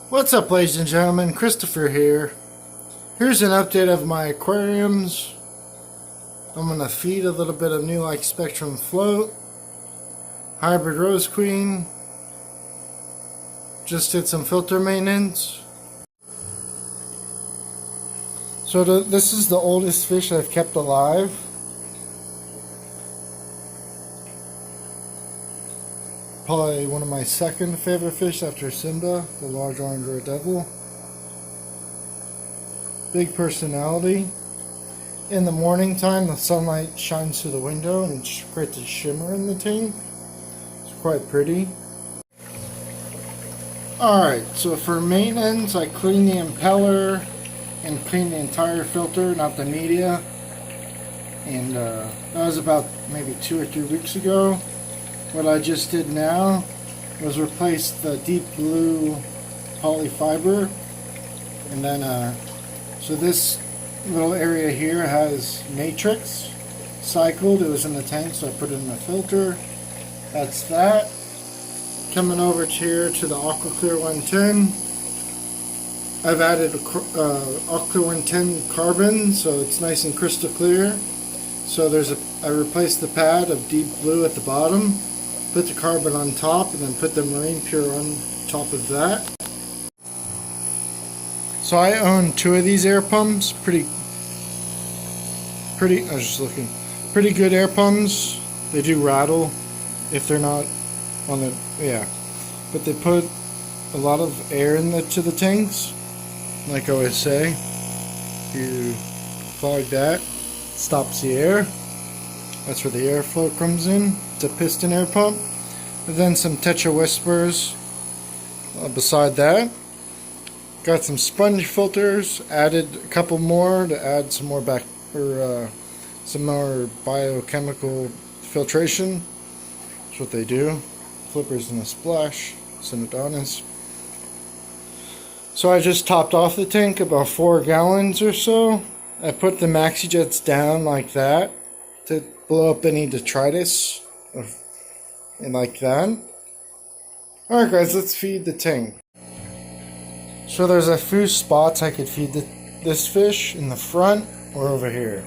What's up, ladies and gentlemen? Christopher here. Here's an update of my aquariums. I'm going to feed a little bit of New Light Spectrum Float, Hybrid Rose Queen. Just did some filter maintenance. So this is the oldest fish I've kept alive. Probably one of my second favorite fish after Simba, the large orange red devil. Big personality. In the morning time, the sunlight shines through the window and it creates a shimmer in the tank. It's quite pretty. Alright, so for maintenance, I clean the impeller and clean the entire filter, not the media. And that was about maybe 2 or 3 weeks ago. What I just did now was replace the deep blue polyfiber, and then so this little area here has matrix cycled. It was in the tank, so I put it in the filter. That's that. Coming over here to the AquaClear 110, I've added AquaClear 110 carbon, so it's nice and crystal clear. So I replaced the pad of deep blue at the bottom, put the carbon on top, and then put the Marine Pure on top of that. So I own 2 of these air pumps. Pretty good air pumps. They do rattle if they're not on the, but they put a lot of air into the tanks. Like I always say, you clog that, stops the air. That's where the airflow comes in. It's a piston air pump. And then some Tetra Whispers beside that. Got some sponge filters. Added a couple more to add some more some more biochemical filtration. That's what they do. Flippers in a splash. Synodontis. So I just topped off the tank about 4 gallons or so. I put the Maxi Jets down like that to blow up any detritus and like that. Alright guys, let's feed the tank. So there's a few spots I could feed this fish, in the front or over here.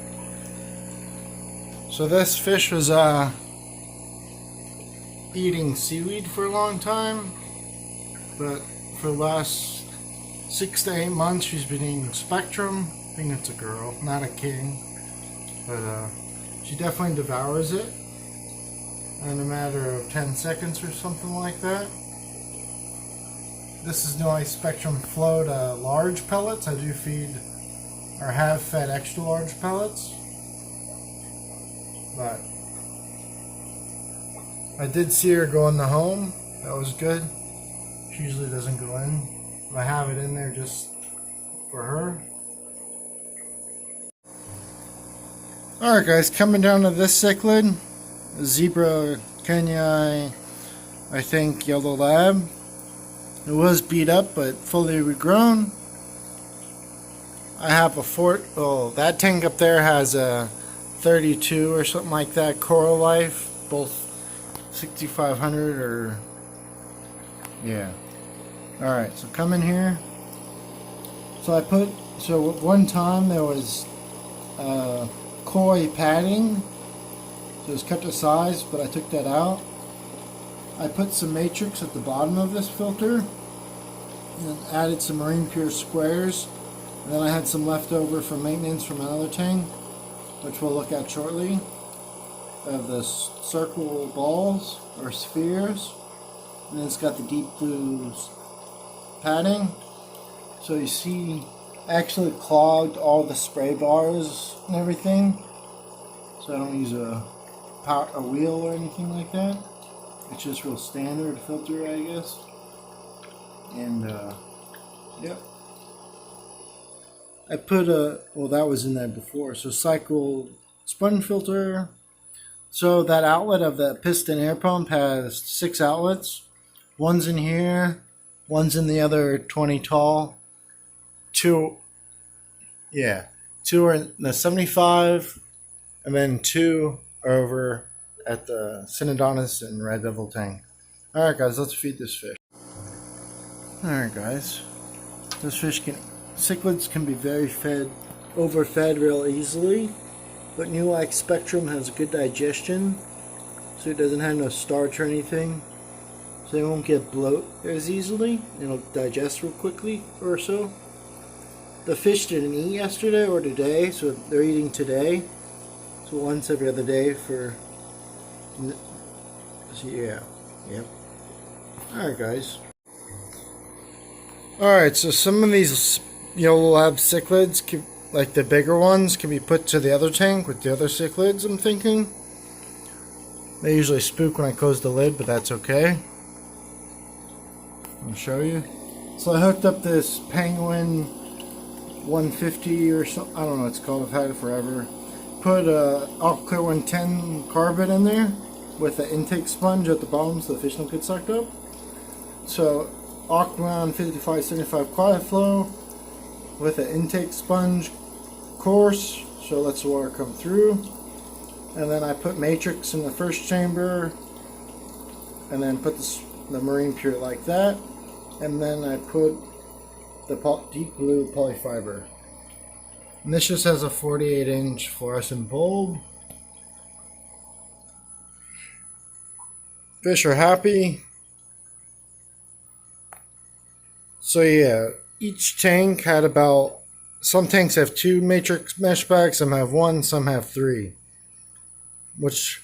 So this fish was eating seaweed for a long time, but for the last 6 to 8 months she's been eating Spectrum. I think it's a girl, not a king, but she definitely devours it in a matter of 10 seconds or something like that. This is New Light Spectrum Float large pellets. I do feed, or have fed, extra large pellets, but I did see her go in the home. That was good. She usually doesn't go in, but I have it in there just for her. Alright guys, coming down to this cichlid, Zebra Kenya, I think Yellow Lab. It was beat up but fully regrown. I have a that tank up there has a 32 or something like that Coral Life, both 6500 or Alright, so come in here. So one time there was koi padding, so it was cut to size, but I took that out. I put some matrix at the bottom of this filter and added some Marine Pure squares, and then I had some leftover for maintenance from another tank, which we'll look at shortly, of the circle balls or spheres, and then it's got the deep blue padding. So you see, I actually clogged all the spray bars and everything, so I don't use a wheel or anything like that. It's just real standard filter, I guess. And yep, I put that was in there before, so cycle sponge filter. So that outlet of the piston air pump has 6 outlets. One's in here, one's in the other 20 tall, 2 are in the 75, and then 2 are over at the Synodontis and Red Devil tank. Alright guys, let's feed this fish. Alright guys, Those cichlids can be very overfed real easily, but New Like Spectrum has good digestion, so it doesn't have no starch or anything, so they won't get bloat as easily. It'll digest real quickly or so. The fish didn't eat yesterday or today, so they're eating today. So once every other day for, so yeah, yep. Alright guys. Alright, so some of these Yellow Lab cichlids, like the bigger ones, can be put to the other tank with the other cichlids, I'm thinking. They usually spook when I close the lid, but that's okay. I'll show you. So I hooked up this Penguin 150 or something, I don't know what it's called, I've had it forever. Put Aquaclear 110 carbon in there with an intake sponge at the bottom so the fish don't get sucked up. So Aquaman 5575 quiet flow with an intake sponge course, so it lets the water come through. And then I put Matrix in the first chamber, and then put the Marine Pure like that, and then I put the Deep Blue Polyfiber. And this just has a 48-inch fluorescent bulb. Fish are happy. So yeah, each tank had about, some tanks have 2 matrix mesh bags, some have 1, some have 3. Which,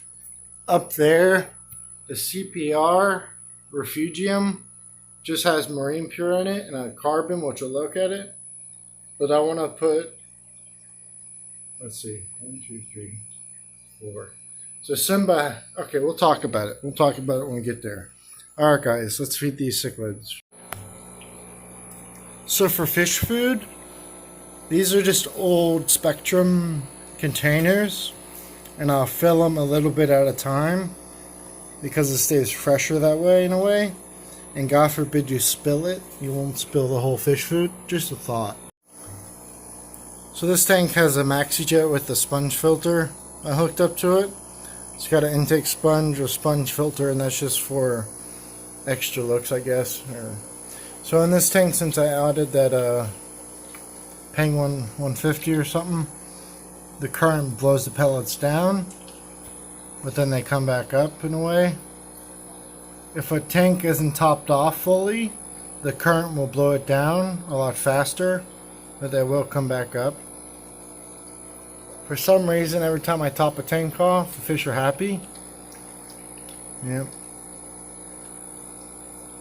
up there, the CPR Refugium just has Marine Pure in it and a carbon, which will look at it. But I want to put, let's see, 1, 2, 3, 4. So Simba, okay, we'll talk about it. We'll talk about it when we get there. Alright guys, let's feed these cichlids. So for fish food, these are just old Spectrum containers, and I'll fill them a little bit at a time because it stays fresher that way in a way. And God forbid you spill it, you won't spill the whole fish food. Just a thought. So this tank has a MaxiJet with a sponge filter I hooked up to it. It's got an intake sponge, a sponge filter, and that's just for extra looks, I guess. So in this tank, since I added that Penguin 150 or something, the current blows the pellets down, but then they come back up in a way. If a tank isn't topped off fully, the current will blow it down a lot faster, but they will come back up. For some reason, every time I top a tank off, the fish are happy. Yep.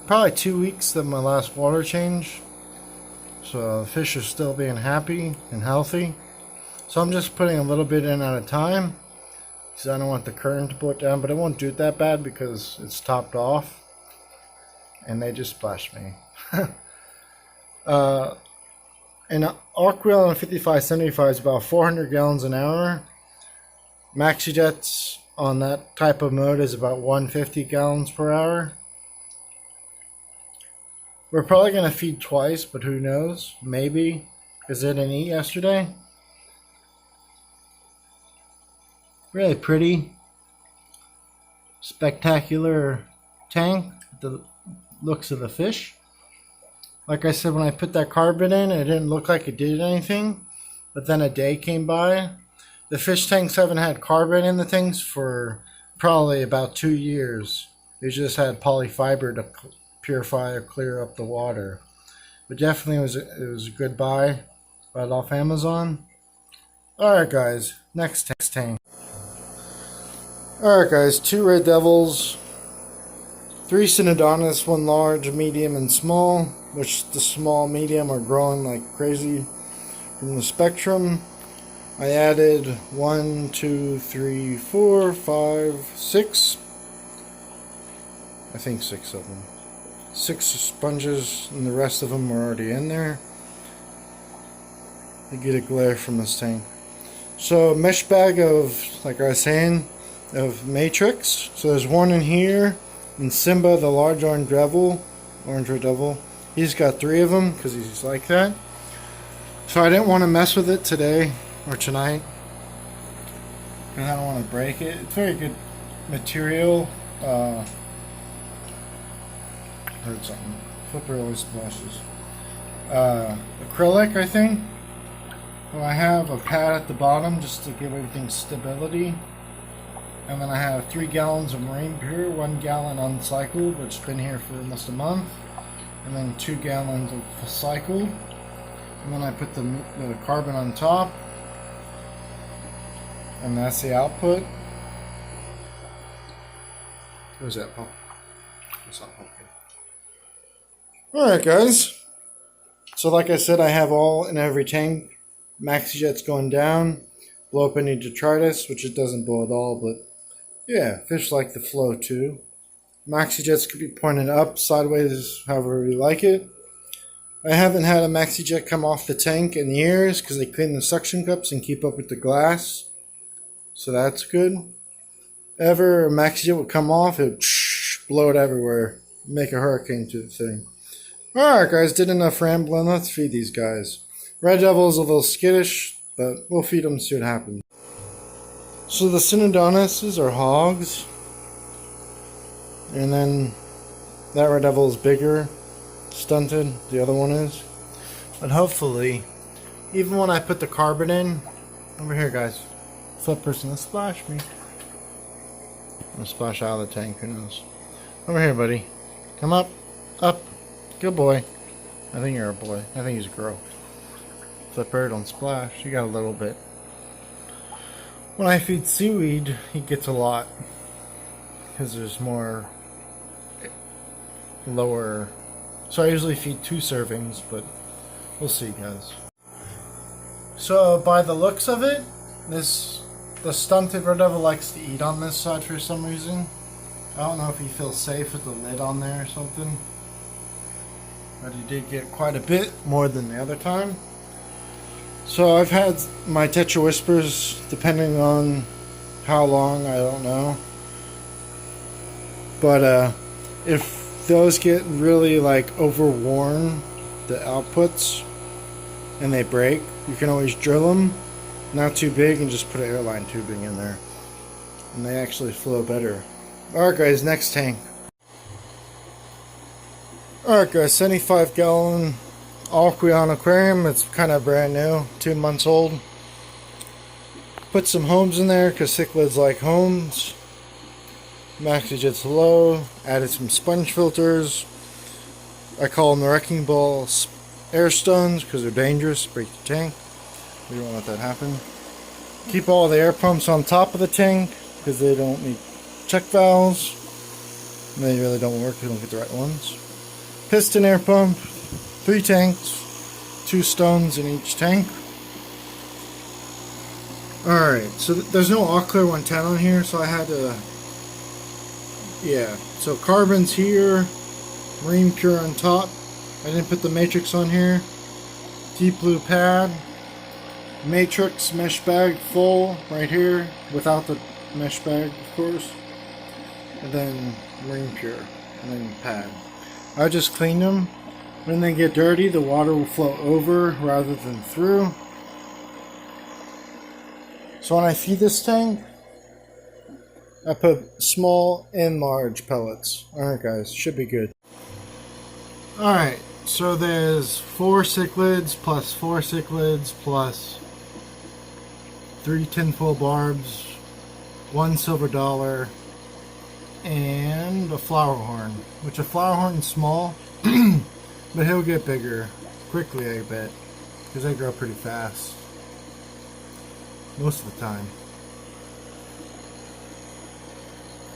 Probably 2 weeks of my last water change. So the fish are still being happy and healthy. So I'm just putting a little bit in at a time, because I don't want the current to blow it down, but it won't do it that bad because it's topped off. And they just splashed me. And Aquaman on 5575 is about 400 gallons an hour. MaxiJets on that type of mode is about 150 gallons per hour. We're probably going to feed twice, but who knows? Maybe, because they didn't eat yesterday. Really pretty, spectacular tank. The looks of the fish. Like I said, when I put that carbon in, it didn't look like it did anything. But then a day came by. The fish tanks haven't had carbon in the things for probably about 2 years. They just had polyfiber to purify or clear up the water. But definitely it was a good buy. Bought it off Amazon. Alright guys, next tank. Alright guys, 2 red devils, 3 Synodontis, 1 large, medium, and small, which the small, medium are growing like crazy from the Spectrum. I added 1, 2, 3, 4, 5, 6. I think 6 of them. 6 sponges, and the rest of them were already in there. You get a glare from this tank. So a mesh bag of, like I was saying, of Matrix. So there's 1 in here, and Simba, the large orange red devil, he's got 3 of them because he's like that. So I didn't want to mess with it today or tonight, and I don't want to break it. It's very good material. Heard something. Flipper always splashes. acrylic, I think. Well, I have a pad at the bottom just to give everything stability. And then I have 3 gallons of Marine Pure, 1 gallon uncycled, which has been here for almost a month. And then 2 gallons of cycled. And then I put the carbon on top. And that's the output. Where's that pump? That's not pumpkin. Alright guys. So like I said, I have all in every tank. MaxiJet's going down. Blow up any detritus, which it doesn't blow at all, but yeah, fish like the flow too. MaxiJets could be pointed up, sideways, however we like it. I haven't had a MaxiJet come off the tank in years because they clean the suction cups and keep up with the glass. So that's good. Ever a MaxiJet would come off, it would blow it everywhere. Make a hurricane to the thing. Alright guys, did enough rambling. Let's feed these guys. Red Devil's a little skittish, but we'll feed them and see what happens. So the Synodontuses are hogs. And then that Red Devil is bigger, stunted, the other one is. But hopefully, even when I put the carbon in, over here guys, flip person, let's splash me. I'm gonna splash out of the tank, who knows. Over here buddy, come up, up, good boy. I think you're a boy, I think he's a girl. Flipper, don't splash, you got a little bit. When I feed seaweed, he gets a lot. Because there's more lower. So I usually feed 2 servings, but we'll see guys. So by the looks of it, the stunted Red Devil likes to eat on this side for some reason. I don't know if he feels safe with the lid on there or something. But he did get quite a bit more than the other time. So I've had my Tetra Whispers, depending on how long, I don't know. But if those get really like overworn, the outputs, and they break, you can always drill them, not too big, and just put an airline tubing in there. And they actually flow better. Alright guys, next tank. Alright guys, 75 gallon Alquion aquarium. It's kind of brand new, 2 months old. Put some homes in there because cichlids like homes. MaxiJet's low. Added some sponge filters. I call them the wrecking ball air stones because they're dangerous. Break the tank. We don't want that to happen. Keep all the air pumps on top of the tank because they don't need check valves. They really don't work if you don't get the right ones. Piston air pump. 3 tanks, 2 stones in each tank. Alright, so there's no All-Clear 110 on here, so I had to... Yeah, so carbon's here, Marine Pure on top. I didn't put the matrix on here. Deep blue pad. Matrix mesh bag full right here, without the mesh bag, of course. And then Marine Pure, and then pad. I just cleaned them. When they get dirty, the water will flow over rather than through. So when I feed this tank, I put small and large pellets. Alright guys, should be good. Alright, so there's 4 cichlids plus 4 cichlids plus 3 tinfoil barbs, 1 silver dollar, and a flower horn. Which a flower horn's small. But he'll get bigger quickly, I bet, because they grow pretty fast most of the time.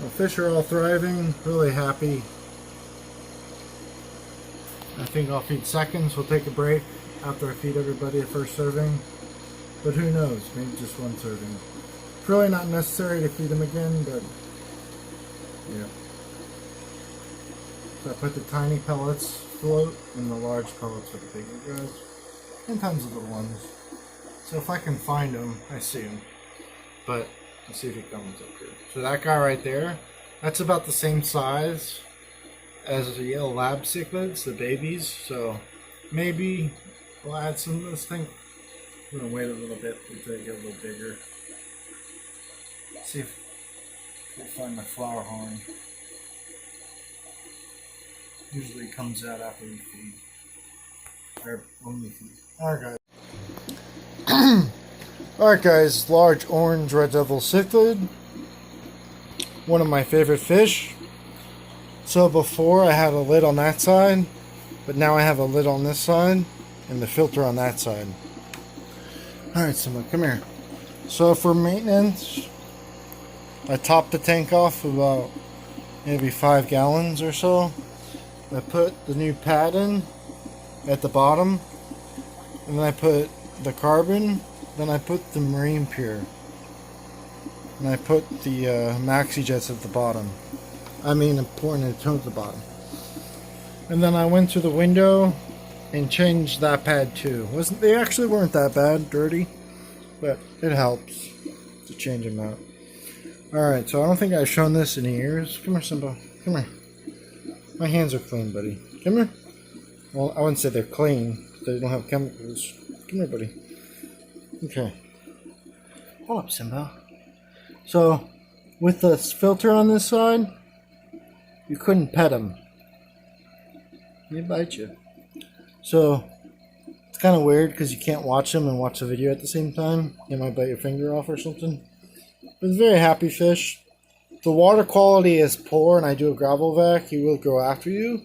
The fish are all thriving, really happy. I think I'll feed seconds. We'll take a break after I feed everybody a first serving. But who knows, maybe just 1 serving. It's really not necessary to feed them again, but yeah. So I put the tiny pellets float and the large pellets for the bigger guys. Sometimes the little ones. So if I can find them, I see them. But let's see if he comes up here. So that guy right there, that's about the same size as the yellow lab cichlids, the babies. So maybe we'll add some of this thing. I'm gonna wait a little bit until they get a little bigger. See if we'll find the flower horn. Usually comes out after we feed. Alright guys. Alright guys, large orange red devil cichlid. One of my favorite fish. So before I had a lid on that side, but now I have a lid on this side and the filter on that side. Alright, Simba, come here. So for maintenance, I topped the tank off about maybe 5 gallons or so. I put the new pad in at the bottom, and then I put the carbon, then I put the Marine Pure, and I put the Maxi Jets at the bottom. I mean, I'm pouring it at the bottom. And then I went to the window and changed that pad too. They actually weren't that bad, dirty, but it helps to change them out. Alright, so I don't think I've shown this in years. Come here, Simba. Come here. My hands are clean, buddy. Come here. Well, I wouldn't say they're clean. They don't have chemicals. Come here, buddy. Okay. Hold up, Simba. So, with the filter on this side, you couldn't pet him. He'd bite you. So, it's kind of weird because you can't watch him and watch the video at the same time. He might bite your finger off or something. But it's a very happy fish. The water quality is poor, and I do a gravel vac. He will go after you.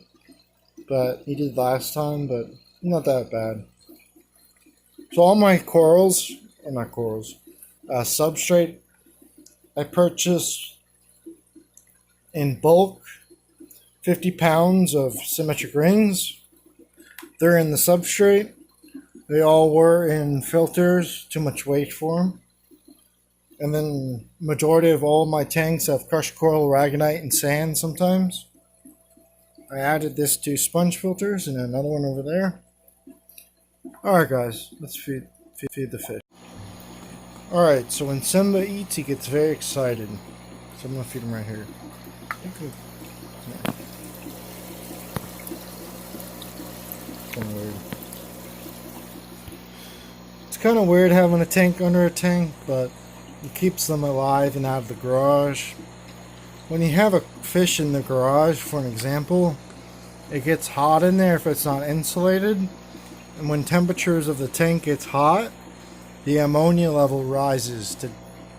But he did last time, but not that bad. So all my corals, or not corals, substrate, I purchased in bulk 50 pounds of symmetric rings. They're in the substrate. They all were in filters, too much weight for them. And then majority of all my tanks have crushed coral, aragonite, and sand sometimes. I added this to sponge filters and another one over there. Alright guys, let's feed the fish. Alright, so when Simba eats, he gets very excited. So I'm going to feed him right here. It's kind of weird having a tank under a tank, but it keeps them alive and out of the garage. When you have a fish in the garage, for an example, it gets hot in there if it's not insulated. And when temperatures of the tank gets hot, the ammonia level rises to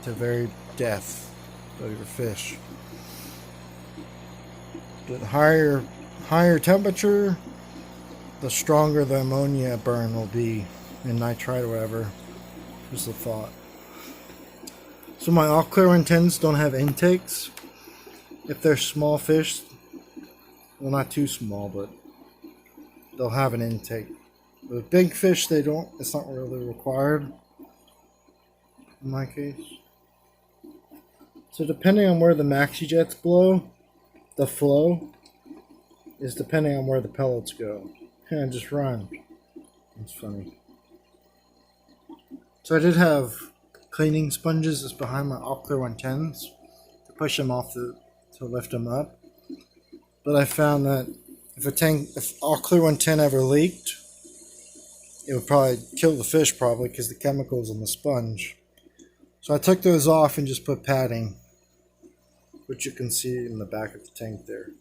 very death of your fish. The higher temperature, the stronger the ammonia burn will be, in nitrite or whatever. Just a thought. So my all clear 110s don't have intakes. If they're small fish, well, not too small, but they'll have an intake. With big fish, they don't. It's not really required in my case. So depending on where the Maxi Jets blow, the flow is depending on where the pellets go. And just run. It's funny. So I did have cleaning sponges just behind my all clear 110s to push them off to lift them up. But I found that if all clear 110 ever leaked, it would probably kill the fish because the chemicals in the sponge. So I took those off and just put padding, which you can see in the back of the tank there.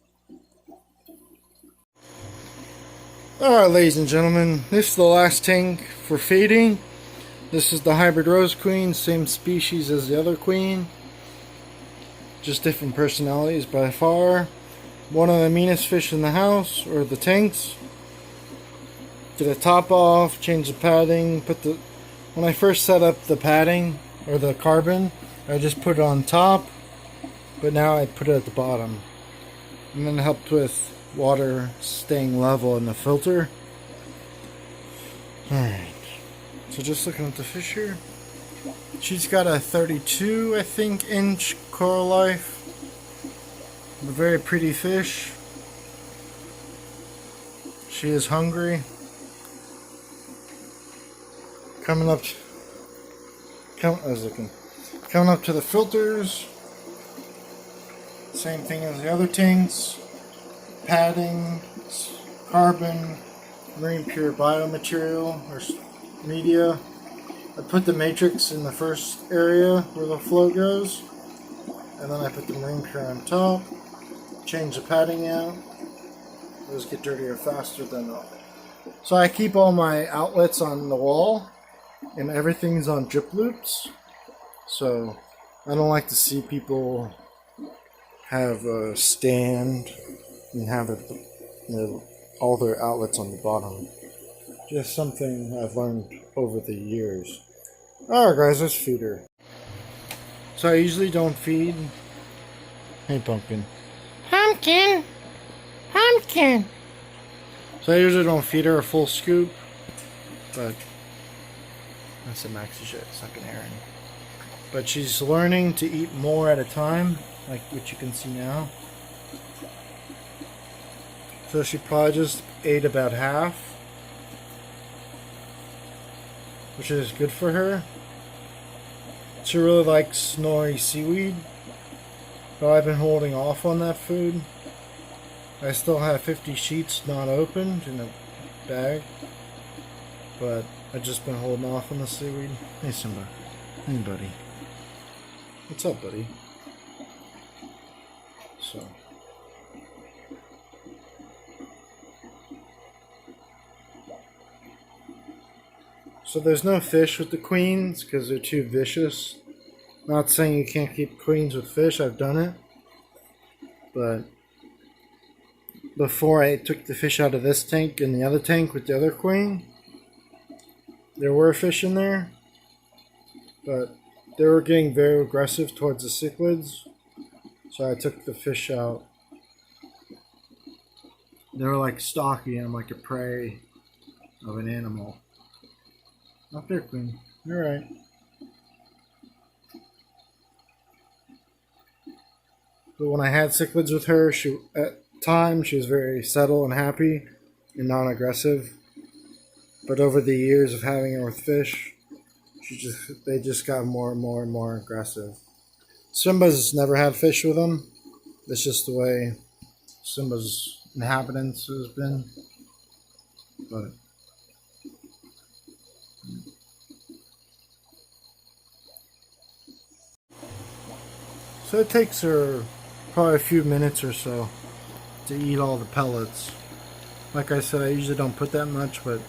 Alright, ladies and gentlemen, this is the last tank for feeding. This is the hybrid rose queen, same species as the other queen. Just different personalities by far. One of the meanest fish in the house, or the tanks. Get the top off, change the padding, when I first set up the padding, or the carbon, I just put it on top, but now I put it at the bottom. And then it helped with water staying level in the filter. Alright, so just looking at the fish here. She's got a 32, I think, inch coral life. A very pretty fish. She is hungry. Coming up to the filters. Same thing as the other tanks. Padding, carbon, Marine Pure biomaterial or media. I put the matrix in the first area where the flow goes, and then I put the Marine Pure on top. Change the padding out. Those get dirtier faster than So I keep all my outlets on the wall, and everything's on drip loops. So I don't like to see people have a stand and have it, all their outlets on the bottom. Just something I've learned over the years. Alright guys, let's feed her. So I usually don't feed. Hey Pumpkin. Pumpkin! Pumpkin! So I usually don't feed her a full scoop, but that's a maxi shit, sucking Aaron. But she's learning to eat more at a time, like what you can see now. So she probably just ate about half, which is good for her. She really likes nori seaweed, but I've been holding off on that food. I still have 50 sheets not opened in a bag, but I've just been holding off on the seaweed. Hey Simba. Hey buddy. What's up, buddy? So there's no fish with the queens because they're too vicious. Not saying you can't keep queens with fish, I've done it. But before I took the fish out of this tank and the other tank with the other queen, there were fish in there. But they were getting very aggressive towards the cichlids. So I took the fish out. They were like stalking them like a prey of an animal. Up there, Queen. You're right. But when I had cichlids with her, at times she was very subtle and happy and non-aggressive. But over the years of having her with fish, they just got more and more and more aggressive. Simba's never had fish with him. That's just the way Simba's inhabitants has been. But so it takes her probably a few minutes or so to eat all the pellets. Like I said, I usually don't put that much, but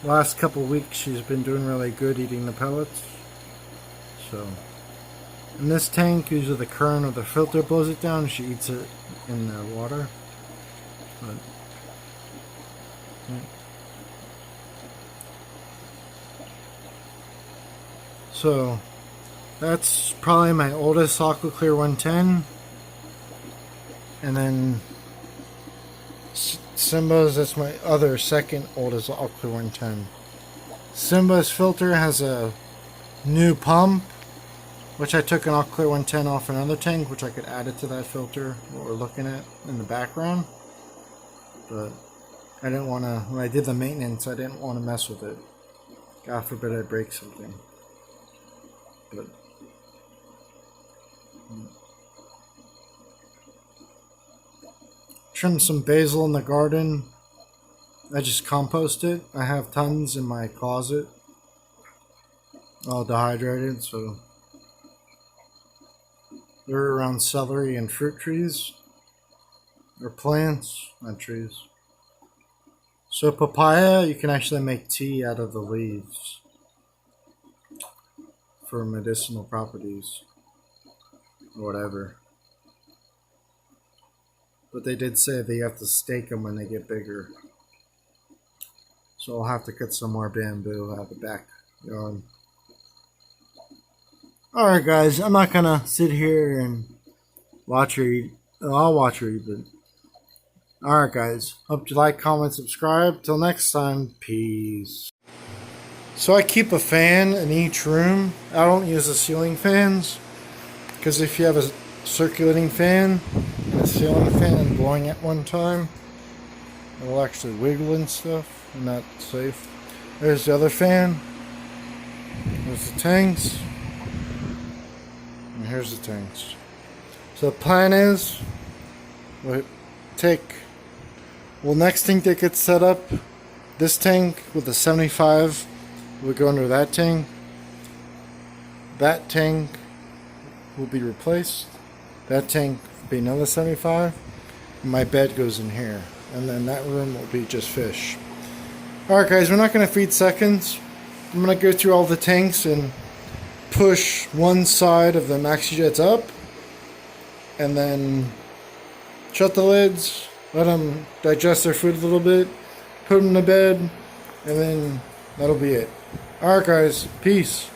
the last couple weeks she's been doing really good eating the pellets. So in this tank, usually the current of the filter blows it down and she eats it in the water. But yeah. So that's probably my oldest Aqua Clear 110. And then Simba's, that's my other second oldest Aqua Clear 110. Simba's filter has a new pump, which I took an Aqua Clear 110 off another tank, which I could add it to that filter, what we're looking at in the background. But I didn't want to, when I did the maintenance, I didn't want to mess with it. God forbid I break something. But trimmed some basil in the garden. I just compost it. I have tons in my closet, all dehydrated, so they're around celery and fruit trees, or plants, not trees. So papaya, you can actually make tea out of the leaves for medicinal properties or whatever. But they did say that you have to stake them when they get bigger. So I'll have to cut some more bamboo out of the backyard. Alright guys, I'm not gonna sit here and watch her eat. I'll watch her eat, but alright guys, hope you like, comment, subscribe. Till next time, peace. So I keep a fan in each room. I don't use the ceiling fans, because if you have a circulating fan and a ceiling fan blowing at one time, it will actually wiggle and stuff, and not safe. There's the other fan. There's the tanks. And here's the tanks. So the plan is, next tank that gets set up, this tank with the 75 will go under that tank. That tank will be replaced. That tank will be another 75. And my bed goes in here. and then that room will be just fish. Alright guys, we're not going to feed seconds. I'm going to go through all the tanks and push one side of the Maxi Jets up, and then shut the lids, let them digest their food a little bit, put them to bed, and then that'll be it. Alright guys, peace.